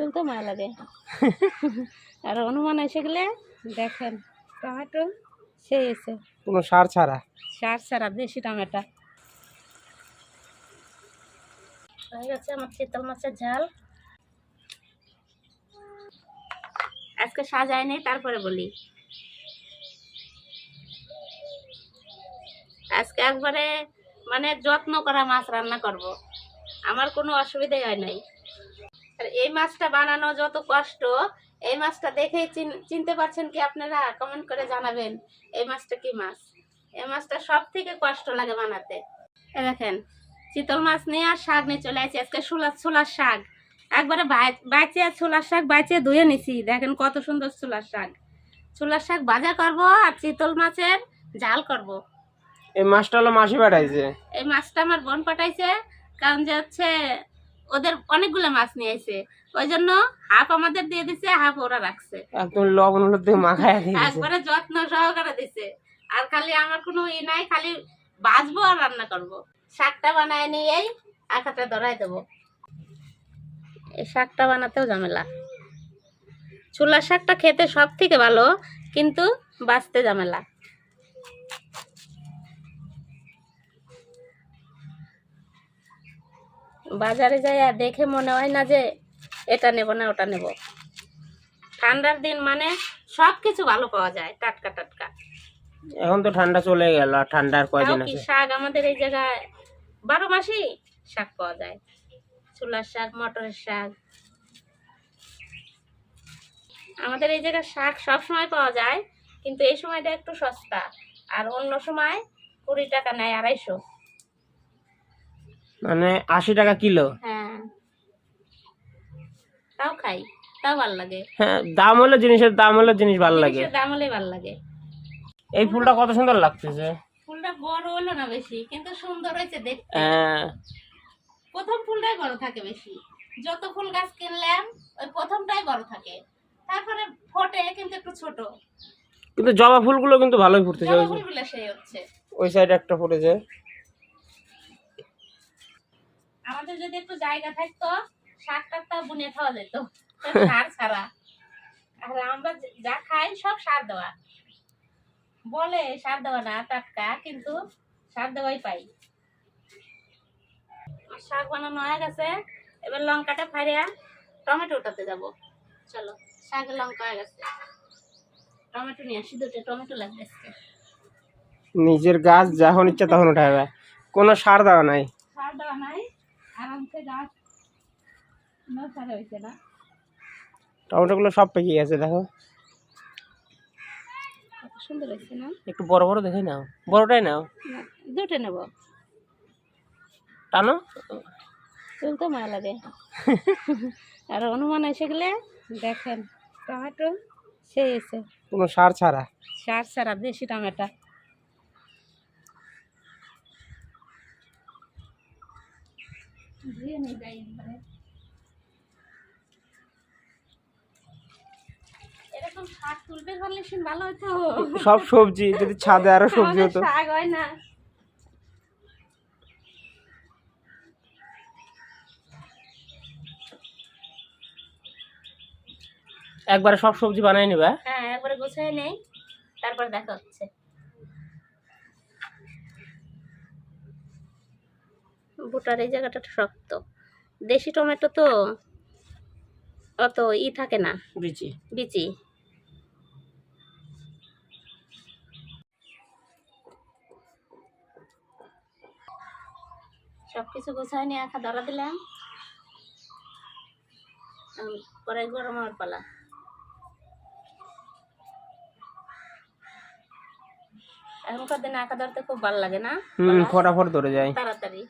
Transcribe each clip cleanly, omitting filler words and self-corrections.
তুলতে মায়া লাগে। আর অনুমান এসে গেলে দেখেন টমেটো সেই এসে কোনো সার ছাড়া দেশি টমেটো হয়ে গেছে আমার চিতল মাছের ঝাল। আজকে সাজায়নি, তারপরে বলি আজকে একবারে মানে যত্ন করা মাছ রান্না করব, আমার কোনো অসুবিধাই হয় নাই। আর এই মাছটা বানানো যত কষ্ট, এই মাছটা দেখেই চিনতে পারছেন কি আপনারা? কমেন্ট করে জানাবেন এই মাছটা কি মাছ। এই মাছটা সব থেকে কষ্ট লাগে বানাতে। এই দেখেন চিতল মাছ নিয়ে আর শাক নিয়ে চলে আসছি। আজকে ছোলার শাক একবারে বাইচে, ছোলার শাক বাইচে ধুয়ে নিছি। দেখেন কত সুন্দর ছোলার শাক ভাজা করব আর চিতল মাছের ঝাল করব। এই মাছটা হলো মাসি পাঠাইছে। এই মাছটা আমার বোন পাঠাইছে, কারণ যে হচ্ছে ওদের অনেকগুলো মাছ নিয়ে আসে, ওই জন্য হাফ আমাদের দিয়ে দিছে, হাফ ওরা রাখছে। একদম লবণ হলুদ দিয়ে মাখায় দিয়েছে, একবারে যত্ন সহকারে দিছে। আর খালি আমার কোনো ই নাই, খালি ভাজবো আর রান্না করব। শাকটা বানায় নিয়েই আখাটা ধরাই দেবো। এই শাকটা বানাতেও ঝামেলা। ছোলার শাকটা খেতে সব থেকে ভালো, কিন্তু বাঁচতে ঝামেলা। বাজারে যাই আর দেখে মনে হয় না যে এটা নেব না ওটা নেব। ঠান্ডার দিন মানে সব কিছু ভালো পাওয়া যায়, টাটকা টাটকা। এখন তো ঠান্ডা চলে গেল, আর ঠান্ডার কয়দিন কি আছে। শাক আমাদের এই জায়গায় 12 মাসই শাক পাওয়া যায়। ছোলার শাক, মটরের শাক, আমাদের এই জায়গায় শাক সব সময় পাওয়া যায়, কিন্তু এই সময়টা একটু সস্তা। আর অন্য সময় 20 টাকা নেয়, 250। মানে 80 টাকা কিলো। হ্যাঁ, তাও খাই, তাও ভালো লাগে। হ্যাঁ, দাম হলো জিনিসের দাম হলো জিনিস ভালো লাগে, দাম হলেই ভালো লাগে। এই ফুলটা কত সুন্দর লাগতেছে। ফুলটা বড় হলো না বেশি, কিন্তু সুন্দর হয়েছে দেখতে। হ্যাঁ, প্রথম ফুলটাই বড় থাকে বেশি। যত ফুল গাছ কিনলাম ওই প্রথমটাই বড় থাকে, তারপরে ফোটে কিন্তু একটু ছোট। কিন্তু জবা ফুলগুলো কিন্তু ভালোই ফুটতেছে। জবা ফুলগুলো সেই হচ্ছে। ওই সাইডে একটা ফুটেছে। আমাদের যদি একটু জায়গা থাকতো, শাক-টাকটা বুনে খাওয়া যেত সার ছাড়া। আর আমরা যা খাই সব সার দেওয়া। বলে সার দেওয়া না, টাটকা, কিন্তু সার দেওয়াই পাই। শাক বানানো হয়ে গেছে, এবার লঙ্কাটা ফাড়িয়া টমেটো উঠাতে যাব। চলো, শাকের লঙ্কা হয়ে গেছে, টমেটো নিয়ে আসি। 2টা টমেটো লাগবে। নিজের গাছ যখন ইচ্ছা তখন উঠাবে, কোনো সার দেওয়া নাই। সার দেওয়া নাই, আরামসে গাছ নড়াচড়া হয়েছে না। টমেটোগুলো সব পেকে গেছে, দেখো কত সুন্দর হয়েছে না। একটু বড় বড় দেখে নাও, বড়টাই নাও। 2টা নেব, টানো, তুলতে মায়া লাগে। আর অনুমান এসে গেলে দেখেন টমেটো সেই এসে কোনো সার ছাড়া দেশি টমেটো। এরকম শাক তুলতে পারলে ভালো হতো। সব সবজি যদি ছাদে আরো সবজি হতো। শাক হয় না। একবারে সব সবজি বানাই নিবা? হ্যাঁ, একবারে গুছিয়ে নেই, তারপর দেখা হচ্ছে। ভুটার এই জায়গাটা শক্ত, দেশি টমেটো তো অত থাকে না, বিচি। সবকিছু গুছাই নিয়ে একা ধরা দিলাম, পরে গরম হওয়ার পালা। এখনকার দিনে আঁকা ধরতে খুব ভালো লাগে না? ফটাফট ধরে যায় তাড়াতাড়ি।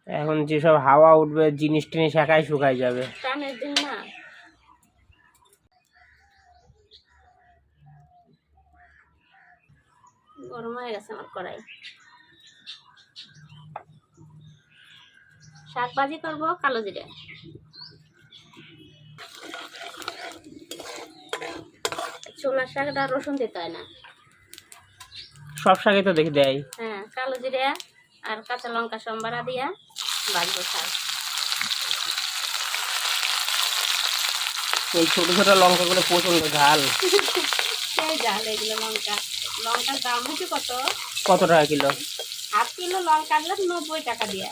এখন যেসব হাওয়া উঠবে, জিনিস টিনিস একাই শুকাই যাবে। টানের দিন না। গরম হয়ে গেছে আমার কড়াই। শাক ভাজি করবো, কালো জিরে। ছোলার শাকটা রসুন দিতে হয় না, সব শাকে তো দেখি দেয়। হ্যাঁ, কালো জিরে আর কাঁচা লঙ্কা সম্বারা দিয়া ভাজবো শাক। এই ছোট ছোট লঙ্কাগুলো প্রচন্ড ঝাল। সেই ঝাল এগুলো লঙ্কা। লঙ্কার দাম হচ্ছে কত? কত টাকা কিলো? হাফ কিলো লঙ্কা আনলে 90 টাকা দিয়ে।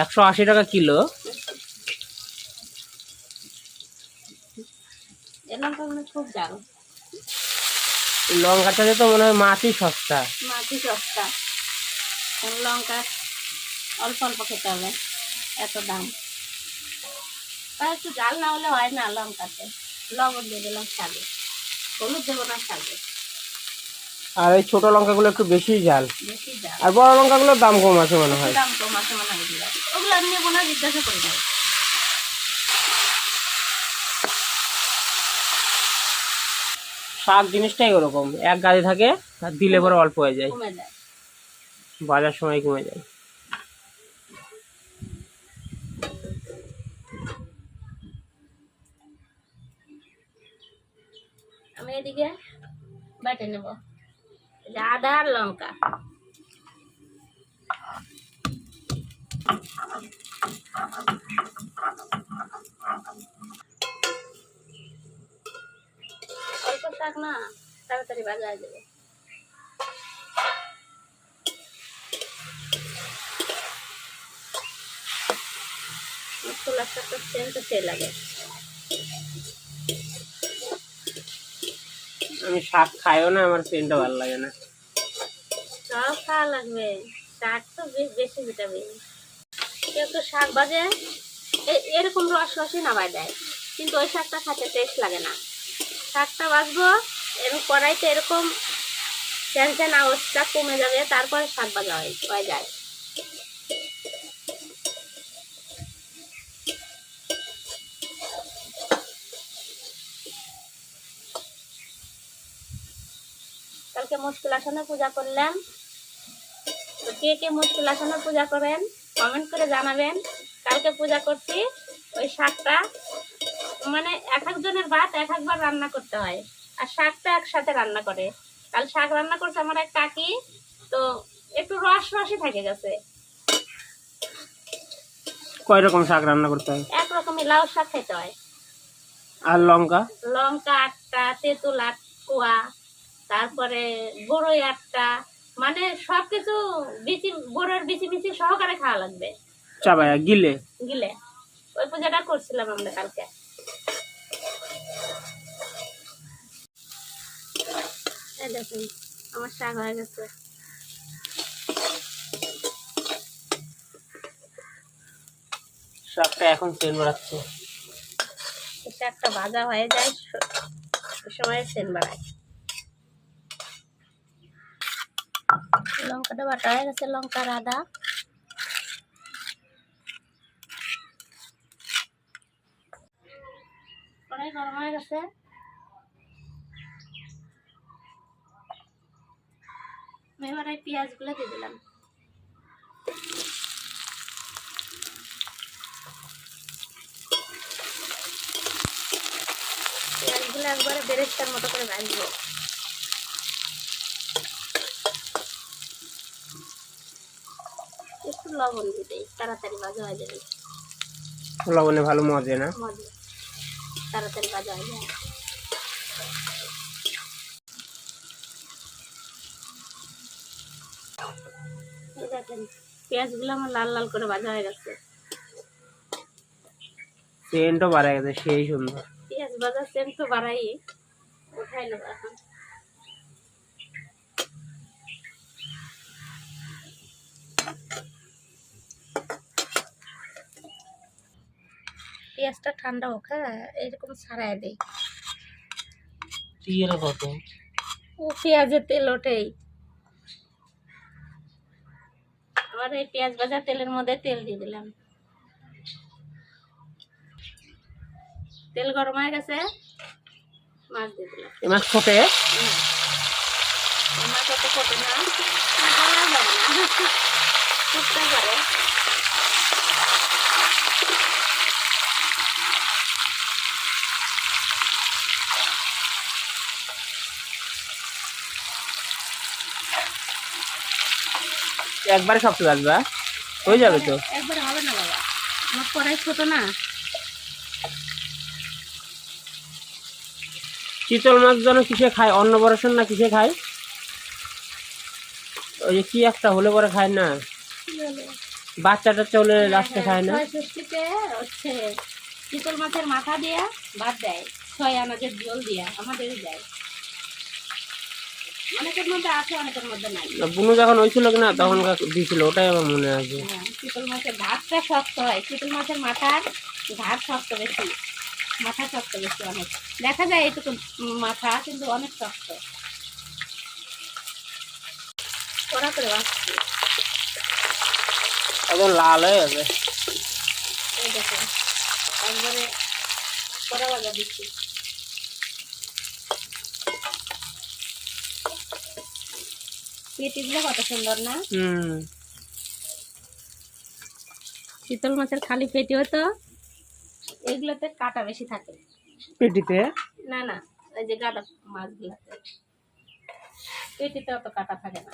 180 টাকা কিলো। এই লঙ্কাগুলো খুব ঝাল। এই লঙ্কার সাথে তো মনে হয় মাছই সস্তা। মাছই সস্তা। লঙ্কা অল্প অল্প খেতে হবে, এত দাম। আর একটু ঝাল না হলে হয় না লঙ্কাতে। লবণ দিয়ে দিলাম স্বাদে, হলুদ দেবো না স্বাদে। আর এই ছোট লঙ্কাগুলো একটু বেশি ঝাল, বেশি ঝাল। আর বড় লঙ্কাগুলোর দাম কম আছে মনে হয়। দাম কম আছে মনে হয় ওগুলো। ওগুলো আমি নেবো না, জিজ্ঞাসা করে যাই। শাক জিনিসটাই ওরকম, এক গাড়ি থাকে আর দিলে পরে অল্প হয়ে যায়, কমে যায়। বাজার সময় কমে যায়। আমি এদিকে বেটে নেব আদা আর লঙ্কা। অল্প শাক না, তাড়াতাড়ি ভাজা হয়ে যাবে। মশলার সাথে সেন্ট সেই লাগে। আমি শাক খাইও না, আমার সেন্টটা ভালো লাগে না। সব খাওয়া লাগবে, শাক তো বেশি ভিটামিন। কেউ তো শাক ভাজে এরকম রস রসই নামাই দেয়, কিন্তু ওই শাকটা খেতে টেস্ট লাগে না। শাকটা ভাজবো এরকম কড়াইতে, এরকম চ্যান আওয়াজটা কমে যাবে, তারপরে শাক ভাজা হয়ে যায়। কালকে মুশকিল আসনে পূজা করলাম। তো কে কে মুশকিল আসনে পূজা করেন কমেন্ট করে জানাবেন। কালকে পূজা করছি, ওই শাকটা মানে এক একজনের ভাত এক একবার রান্না করতে হয়, আর শাকটা একসাথে রান্না করে। কাল শাক রান্না করছে আমার এক কাকি, তো একটু রস রসই থেকে গেছে। কয় রকম শাক রান্না করতে হয়? একরকমই লাউ শাক খেতে হয়। আর লঙ্কা? লঙ্কা 8টা, তেঁতুল 8 কোয়া, তারপরে বড়ই 8টা, মানে সবকিছু বিচি, বড়ের বিচি বিচি সহকারে খাওয়া লাগবে, চাবায়া গিলে গিলে। ওই পূজাটা করছিলাম আমরা কালকে। এই দেখুন আমার শাক হয়ে গেছে। শাকটা এখন সেন্ট বাড়াচ্ছে। শাকটা ভাজা হয়ে যায়, ওই সময় সেন্ট বাড়ায়। লঙ্কাটা বাটা হয়ে গেছে, লঙ্কার আদা। কড়াই গরম হয়ে গেছে, এবার এই পেঁয়াজগুলো দিয়ে দিলাম। পেঁয়াজগুলো একবারে বেরেস্তার মতো করে ভাজবো। একটু লবণ দিয়ে দিই, তাড়াতাড়ি ভাজা হয়ে যাবে। লবণে ভালো মজে না? মজা, তাড়াতাড়ি ভাজা হয়ে যায়। দেখেন পেঁয়াজগুলো আমার লাল লাল করে ভাজা হয়ে গেছে। সেন্টও বাড়া গেছে, সেই সুন্দর। পেঁয়াজ ভাজা সেন্ট তো বাড়াই, উঠাই নেবো এখন। পেঁয়াজটা ঠান্ডা হোক, হ্যাঁ এরকম ছাড়াই দেই। তেল কত? ও পেঁয়াজের তেল ওঠেই। আবার এই পেঁয়াজ ভাজা তেলের মধ্যে তেল দিয়ে দিলাম। তেল গরম হয়ে গেছে, মাছ দিয়ে দিলাম। এই মাছ ফোটে? মাছ অত ফোটে না, বলা যাবে না, ফুটতে পারে। একবারে সবটা ভাজবা, হয়ে যাবে তো? একবারে হবে না বাবা, আমার কড়াই ছোট না। চিতল মাছ যেন কিসে খায়, অন্নপ্রাশন না কিসে খায়, ওই যে কি একটা হলে পরে খায় না, কি হলো? বাচ্চা টাচ্চা হলে লাস্টে খায় না। ছয় ষষ্ঠীতে হচ্ছে চিতল মাছের মাথা দিয়া ভাত দেয়, 6 আনাজের ঝোল দিয়া আমাদেরই দেয়। অনেকের মধ্যে আছে, অনেকের মধ্যে নাই। বুনু যখন হয়েছিল কিনা তখন দিয়েছিল, ওটাই আমার মনে আছে। হ্যাঁ, চিতল মাছের ঘাটটা শক্ত হয়, চিতল মাছের মাথার ঘাট শক্ত বেশি, মাথা শক্ত বেশি অনেক, দেখা যায় এইটুকু মাথা কিন্তু অনেক শক্ত। কড়া করে আসছে, একদম লাল হয়ে গেছে। এই দেখুন একবারে কড়া ভাজা দিচ্ছি। পেটিগুলো কত সুন্দর না, চিতল মাছের খালি পেটি হতো, এগুলোতে কাটা বেশি থাকে। পেটিতে না না, এই যে গাদা মাছগুলোতে পেটিতে অত কাটা থাকে না।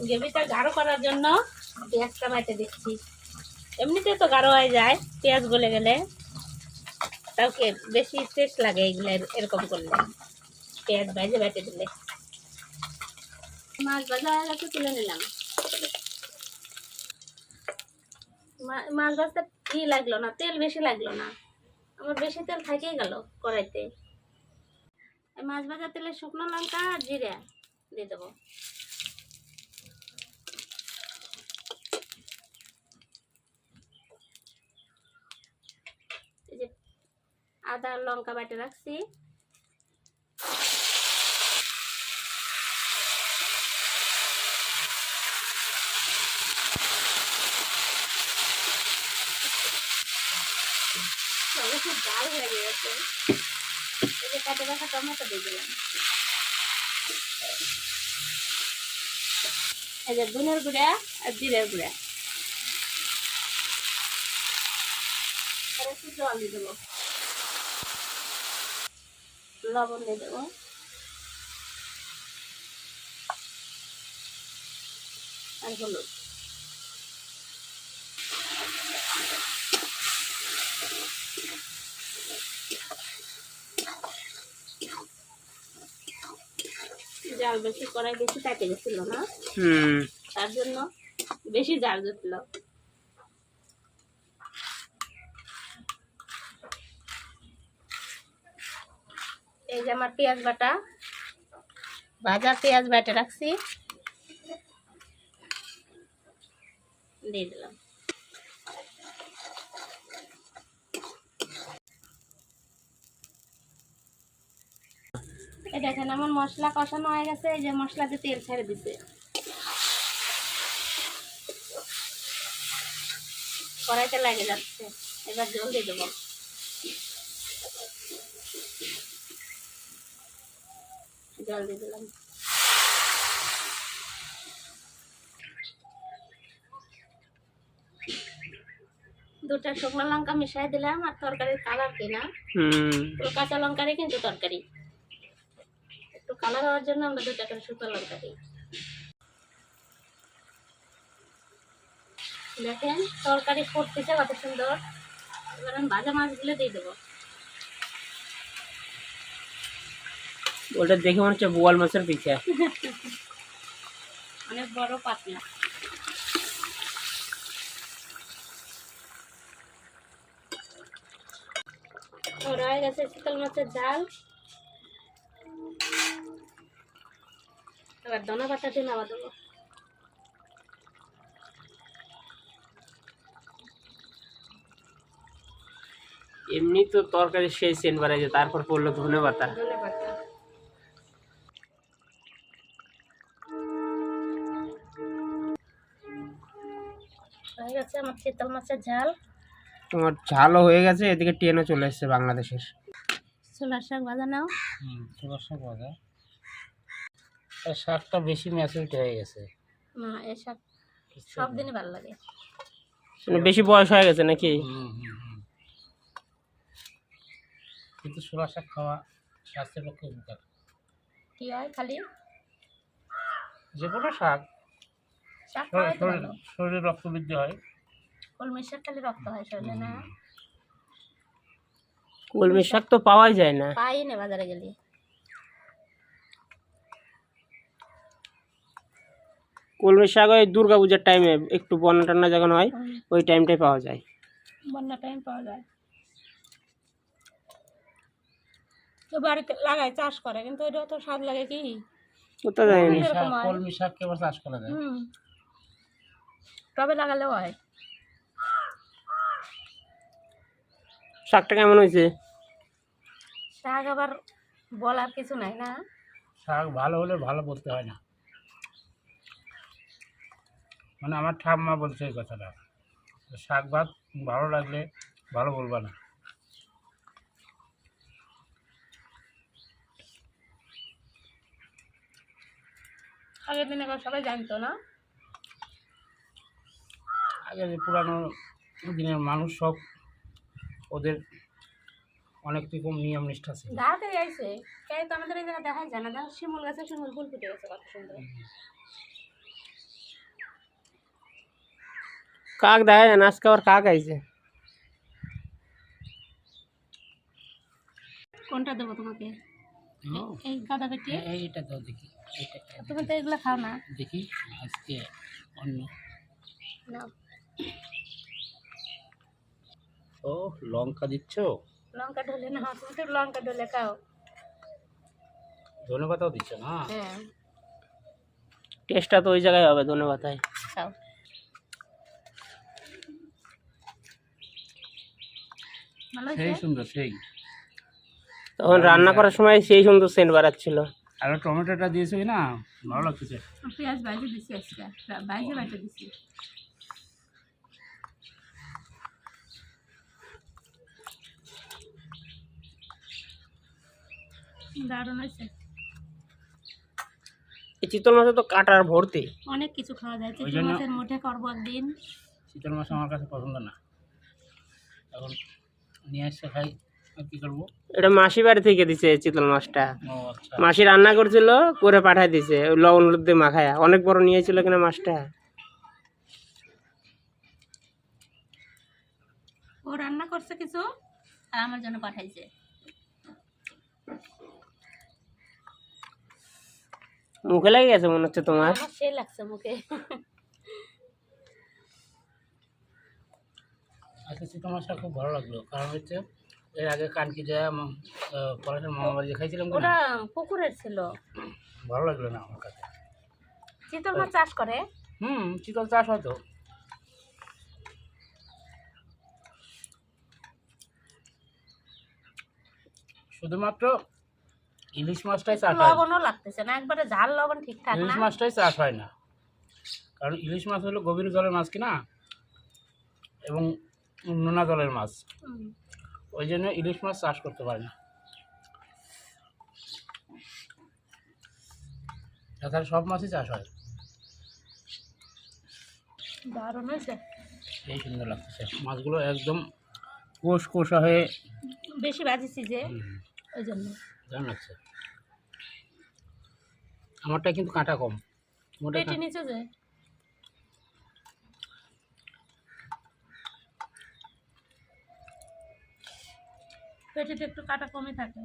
গ্রেভিটা গাঢ় করার জন্য পেঁয়াজটা বাইটে দিচ্ছি। এমনিতে তো গাঢ় হয়ে যায় পেঁয়াজ গলে গেলে, তাও কি বেশি টেস্ট লাগে এগুলো এরকম করলে, পেঁয়াজ ভাজে বেটে দিলে। মাছ ভাজা হয়ে গেছে, তুলে নিলাম। মাছ ভাজতে কি লাগলো না, তেল বেশি লাগলো না, আমার বেশি তেল থেকেই গেল কড়াইতে। মাছ ভাজা তেলে শুকনো লঙ্কা আর জিরা দিয়ে দেবো। এই যে আদা লঙ্কা বাটে রাখছি, খুব ডাল হয়ে গেছে। এই যে কাটে রাখা টমেটো দিয়ে দিলাম, এই যে ধনের গুঁড়া আর জিরের গুঁড়া, আর একটু জল দিয়ে দেবো, লবণ দিয়ে দেবো, আর হলুদ। জাল বেশি, কড়াই বেশি কাটে গেছিল না, তার জন্য বেশি জাল দিছিল। এই যে আমার পেঁয়াজ বাটা, ভাজা পেঁয়াজ বাটে রাখছি, দিয়ে দিলাম। এই দেখেন আমার মশলা কষানো হয়ে গেছে, এই যে মশলাতে তেল ছেড়ে দিছে, কড়াইতে লাগে যাচ্ছে। এবার জল দিয়ে দেবো, জল দিয়ে দিলাম। দুটা শুকনো লঙ্কা মিশাই দিলাম, আর তরকারির কালার কিনা পুরো কাঁচা লঙ্কারই কিন্তু তরকারি, একটু কালার হওয়ার জন্য আমরা 2টা করে শুকনো লঙ্কা দিই। দেখেন তরকারি ফুটতেছে কত সুন্দর। এবার আমি ভাজা মাছগুলো দিয়ে দেবো। ওটা দেখে মনে হচ্ছে বোয়াল মাছের পিঠা, অনেক বড় পাতলা। হয়ে গেছে চিতল মাছের ঝাল। এবার ধনে পাতা দিয়ে নামা দেবো। এমনি তো তরকারি সেই সেন্ট বাড়াইছে, তারপর পড়লো ধনে পাতা। ধনে পাতা হয়ে গেছে আমার চিতল মাছের ঝাল। তোমার ঝালও হয়ে গেছে, এদিকে ট্রেনও চলে এসেছে বাংলাদেশের। ছোলার শাক ভাজা নাও। ছোলার শাক ভাজা, এই শাকটা বেশি ম্যাচুরিটি হয়ে গেছে না, এই শাক সব দিনই ভালো লাগে। বেশি বয়স হয়ে গেছে নাকি? কিন্তু ছোলা শাক খাওয়া স্বাস্থ্যের পক্ষে উপকার। কি হয় খালি যে কোনো শাক শাক খাওয়াই তো ভালো। শরীরে রক্ত বৃদ্ধি হয়। কলমি শাক খালি রক্ত হয় শরীরে না। কলমি শাক তো পাওয়াই যায় না। পাই না বাজারে গেলে। কলমি শাক ওই দুর্গা পূজার টাইমে একটু বন্যা টন্যা যখন হয় ওই টাইমটাই পাওয়া যায়। বন্যা টাইম পাওয়া যায়। তো বাড়িতে লাগায় চাষ করে, কিন্তু ওইটা তো স্বাদ লাগে কি? কোথাও যায়নি। এরকম হয়। কলমি শাক কেবল চাষ করা যায়। টবে লাগালেও হয়। শাকটা কেমন হয়েছে? শাক আবার বলার কিছু নাই না। শাক ভালো হলে ভালো বলতে হয় না, মানে আমার ঠাম্মা বলছে এই কথাটা, শাক ভাত ভালো লাগলে ভালো বলবা না। আগের দিনে সবাই জানতো না। আগে যে পুরানো দিনের মানুষ সব, ওদের অনেক রকম নিয়ম নিষ্ঠা ছিল। ঢালতে আইছে তাই তো আমাদের এই জায়গা দেখা যায় না। দেখো শিমুল গাছে শিমুল ফুল ফুটে গেছে কত সুন্দর। কাক দেখা যায় না, আজকে আবার কাক আইছে। কোনটা দেবো তোমাকে? এই গাদা পেটি? এইটা তো দেখি, তুমি তো এগুলো খাও না। দেখি আজকে অন্য। নাও। ও লঙ্কা দিচ্ছ? লঙ্কা ঢলে না, তুমি তো লঙ্কা ঢলে খাও। ধনে পাতাও দিচ্ছ না? হ্যাঁ টেস্টটা তো ওই জায়গায় হবে ধনে পাতায়। খাও। ভালো সেই হয়েছে? সুন্দর, সেই। তখন রান্না করার সময় সেই সুন্দর সেন্ট বাড়াচ্ছিল। আর টমেটোটা দিয়েছো কি না, ভালো লাগতেছে। পেঁয়াজ ভাজি দিছি আজকে, ভাজি বাটা দিছি। দারুণ হয়েছে। এই চিতল মাছে তো কাটার ভর্তি। অনেক কিছু খাওয়া যায়। ওই চিতল জন্য- মাছের মুঠে করবো একদিন। চিতল মাছ আমার কাছে পছন্দ না, এখন নিয়ে আসছে খাই, আর কি করবো। এটা মাসি বাড়ি থেকে দিছে চিতল মাছটা। ও আচ্ছা। মাসি রান্না করছিল, করে পাঠাই দিছে ওই লবণ হলুদ দিয়ে মাখায়া। অনেক বড় নিয়েছিল কিনা মাছটা। ও রান্না করছে কিছু আর আমার জন্য পাঠাইছে। মুখে লেগে গেছে মনে হচ্ছে তোমার। আমার সে লাগছে মুখে। আচ্ছা, চিতল মাছটা খুব ভালো লাগলো, কারণ হচ্ছে এর আগে কানকি যায় পলাশের মামা বাড়ি খাইছিলাম কিনা, ওটা পুকুরের ছিল। ভালো লাগলো না আমার কাছে। চিতল মাছ চাষ করে। চিতল চাষ হয়তো। শুধুমাত্র ইলিশ মাছটাই চাষ হয় না। লবণও লাগতেছে না, একবারে ঝাল লবণ ঠিকঠাক ইলিশ না। মাছটাই চাষ হয় না, কারণ ইলিশ মাছ হলো গভীর জলের মাছ কিনা, এবং নোনা জলের মাছ, হুম। ওই জন্য ইলিশ মাছ চাষ করতে পারে না। তাছাড়া সব মাছই চাষ হয়। দারুণ হয়েছে। এই সুন্দর লাগতেছে মাছগুলো, একদম কোষ কোষা হয়ে বেশি ভাজিছি যে, ওই জন্য। দারুণ লাগছে। আমারটা কিন্তু কাঁটা কম, মোটে পেটে নিচে যে পেটেতে একটু কাটা কমে থাকে।